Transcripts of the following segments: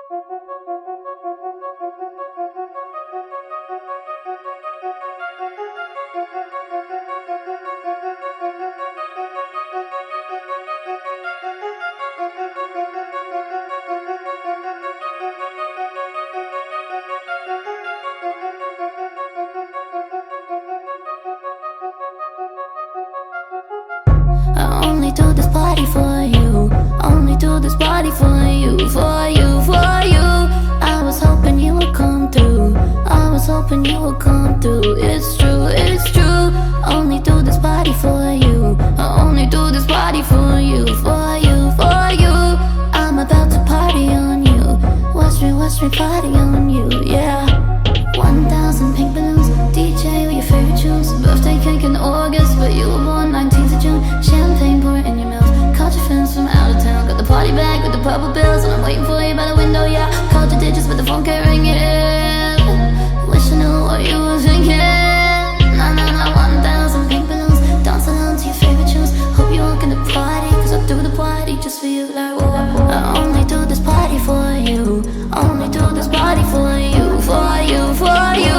I only do this party for you. Only do this party for you, for you, for you. I was hoping you would come through. I was hoping you would come through. It's true, it's true. Only do this party for you. I only do this party for you, for you, for you. I'm about to party on you. West Street party on you, yeah. 1,000 pink balloons, DJ with your favorite tunes. Birthday cake in August, but you were born 19th of June. Champagne pouring in your mouth. Caught your friends from out of town. Got the party bag with the purple bills, and I'm waiting for you by the window, yeah. Called your digits, but the phone kept ringing. Wish I knew what you were thinking. Nah, nah, nah, 1,000 pink balloons. Dance along to your favorite tunes. Hope you walk in the party, cause I do the party just for you, like, whoa. I only do this party for you. Only do this party for you, for you, for you.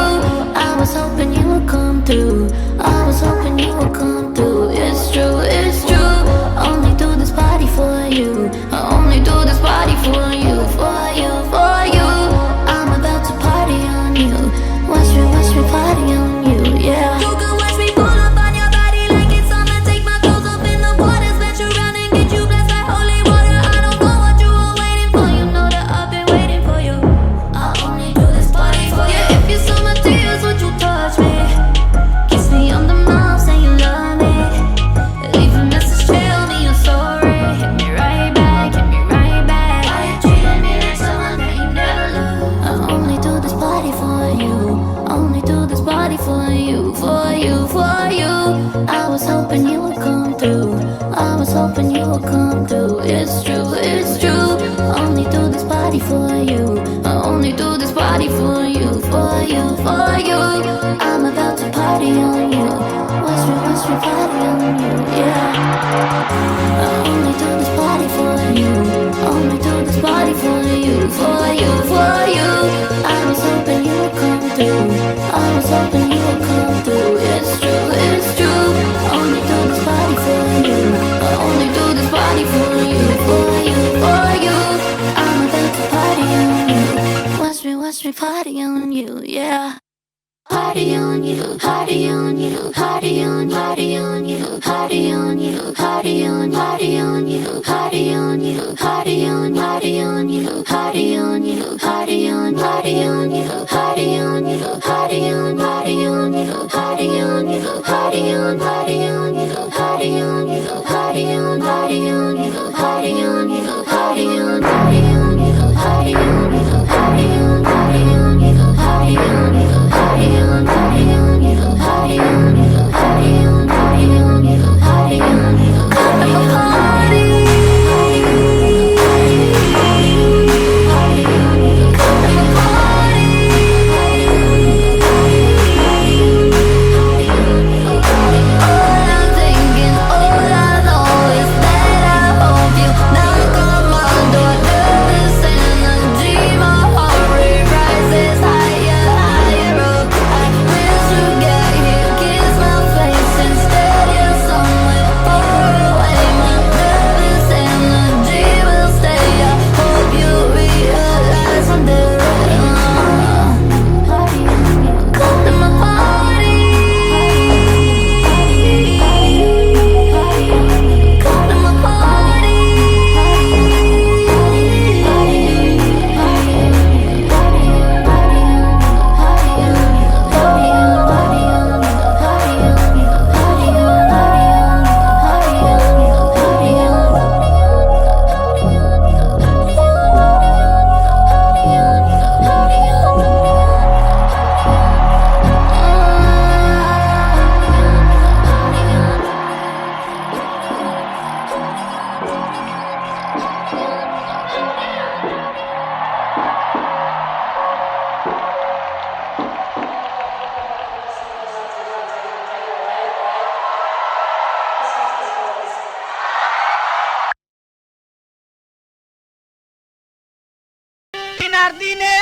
I was hoping you would come through. I was hoping you would come through. It's true, it's true. Only do this party for you. I only do this party for you, for you, for you. I'm about to party on you. West Street party on you, yeah. You can watch me pull up on your body like it's summer. Take my clothes off in the water, splash around and get you blessed like holy water. I don't know what you were waiting for. You know that I've been waiting for you. I only do this party for you. If you saw my tears, would you touch me? Kiss me on the mouth, say you love me. Leave a message, tell me you're sorry. Hit me right back, hit me right back. Why you treating me like someone that you never loved? I only do this party for you. Only do this party for you, for you, for you. I was hoping you would come through. I was hoping you would come through. It's true, it's true. Only do this party for you. I only do this party for you, for you, for you. I'm about to party on you. West Street party on you, yeah. I only do this party for you. Only do this party for you, for you, for you. I was hoping you would come through. I was hoping you would come through. It's true, it's true. Only do this party for you. I only do this party for you, for you, for you. I'm about to party on you. West Street party on you, yeah. Party on you, party on you, party on, party on you, party on you, party on, party on you, party on you, party on, party on you, party on you, party on, party on you, party on you, party on, party on you, party on you, party on, party on you, party on you, party on, party on you, party on you, party on, party on you, party on you, party on, party on you, party on you, party on, party on you, party on you, party on, party on you, party on you, come to my party. All I'm thinking, all I know is that I hope you not come আর দিনে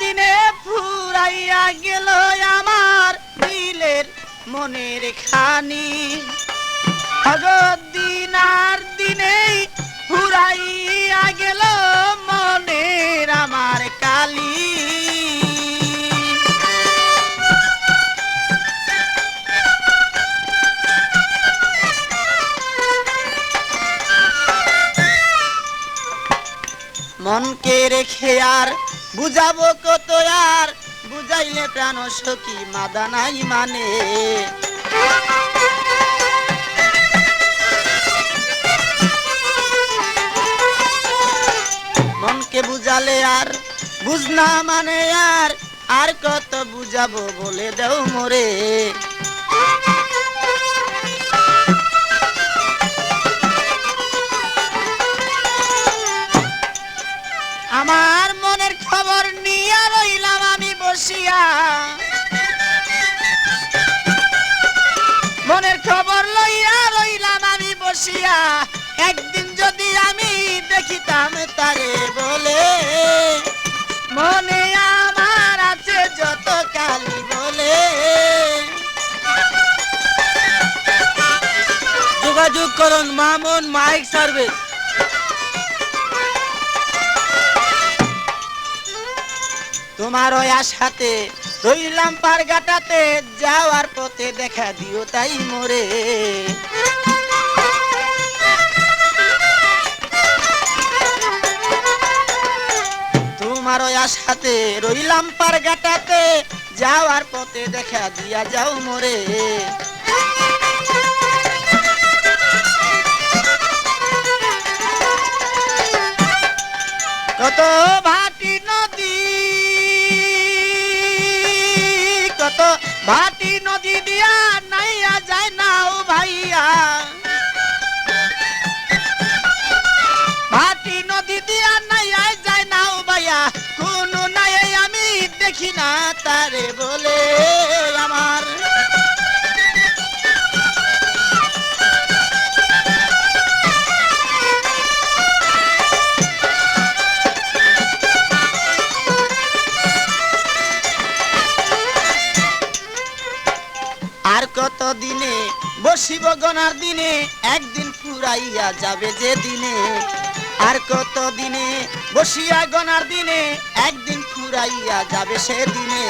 দিনে ফুরাইয়া গেল আমার দিলের মনের খানি দিন আর দিনেই ফুরাইয়া গেল মনের আমার কালি মনকে রেখে আর বুঝাবো কত আর বুঝাইলে প্রাণ সখী মাদা নাই মানে মনকে বুঝালে আর বুঝনা মানে আর কত বুঝাবো বলে দেও মোরে আমার মনের খবর নিয়ে রইলাম আমি বসিয়া মনের খবর লইয়া রইলাম আমি বসিয়া একদিন যদি আমি দেখিতাম তারে বলে মনে আমার আছে যত কালি বলে যোগাযোগ করুন মামুন মাইক সার্ভিস তোমার ওই আশাতে রইলাম পারগাটাতে যাওয়ার পথে দেখা দিও তাই মোরে তোমার ওই আশাতে রইলাম পারগাটাতে যাওয়ার পথে দেখা দিয়া যাও মোরে কত ভাটি নদী কত ভাটি নদী দিয়া নাইয়া যায় নাও ভাইয়া ভাটি নদী দিয়া নাইয়া যায় নাও ভাইয়া কোনো নাই আমি দেখি না তারে বলে আমার কত দিনে বসিব গনার দিনে একদিন ফুরাইয়া যাবে যে দিনে আর কত দিনে বসিয়া গনার দিনে একদিন ফুরাইয়া যাবে সে দিনে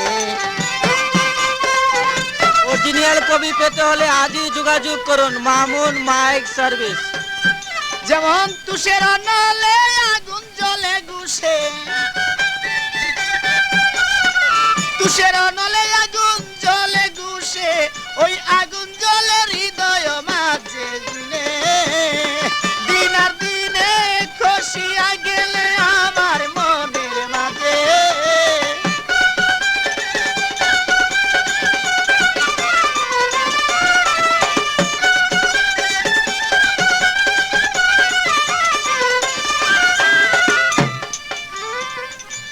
অরিজিনাল কবি পেতে হলে আজই যোগাযোগ করুন মামুন মাইক সার্ভিস যেমন তুষের নলে আগুন জ্বলে গুছে তুষের নলে আগুন জ্বলে গুছে ওই আগুন জ্বলে হৃদয় মাঝে দিনে দিন আর দিনে খসিয়া গেলে আমার মনের মাঝে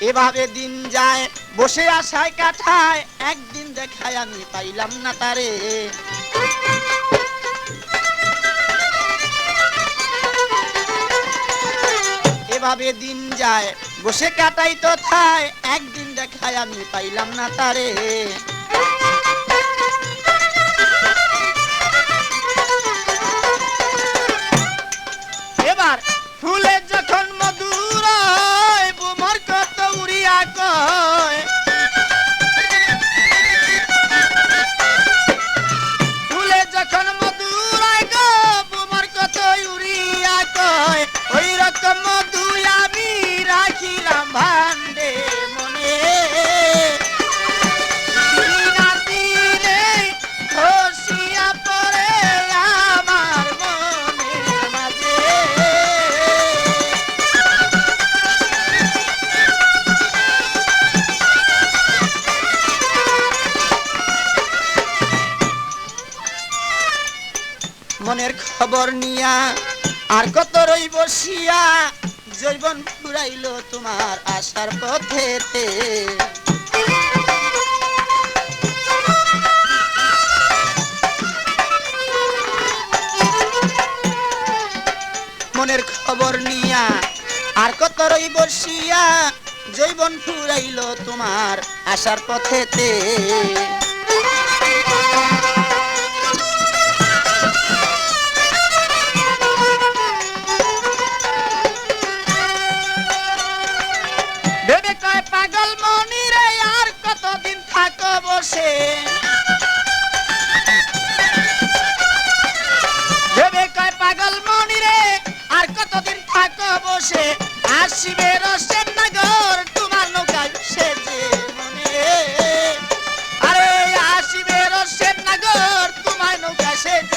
এভাবে দিন যায় বসে আশায় কাটায় একদিন দেখায় আমি পাইলাম না তারে এভাবে দিন যায় বসে কাটাই তো থায় একদিন দেখায় আমি পাইলাম না তারে এবার ফুলে যখন মধুর বুমর কত উড়িয়া কয় ফুলে যখন মধুর গো বুমর কত উড়িয়া কয় ওই রকম মধু আমি রাখিলাম ভান্ডে মনে দিন আর দিনে খসিয়া পড়ে আমার মনের মাঝে মনের খবর নিয়া আর কত রই বসিয়া জৈবন ফুরাইল তোমার আশার পথেতে মনের খবর নিয়া আর কত রই বসিয়া জৈবন ফুরাইল তোমার আসার পথেতে ভেবে কয় পাগল মনি রে আর কতদিন থাকো বসে ভেবে কয় পাগল মনি রে আর কতদিন থাকো বসে আসিবে রসের নগর তোমার নৌকায় সেজে মনে আরে আসিবে রসের নগর তোমার নৌকা সেজে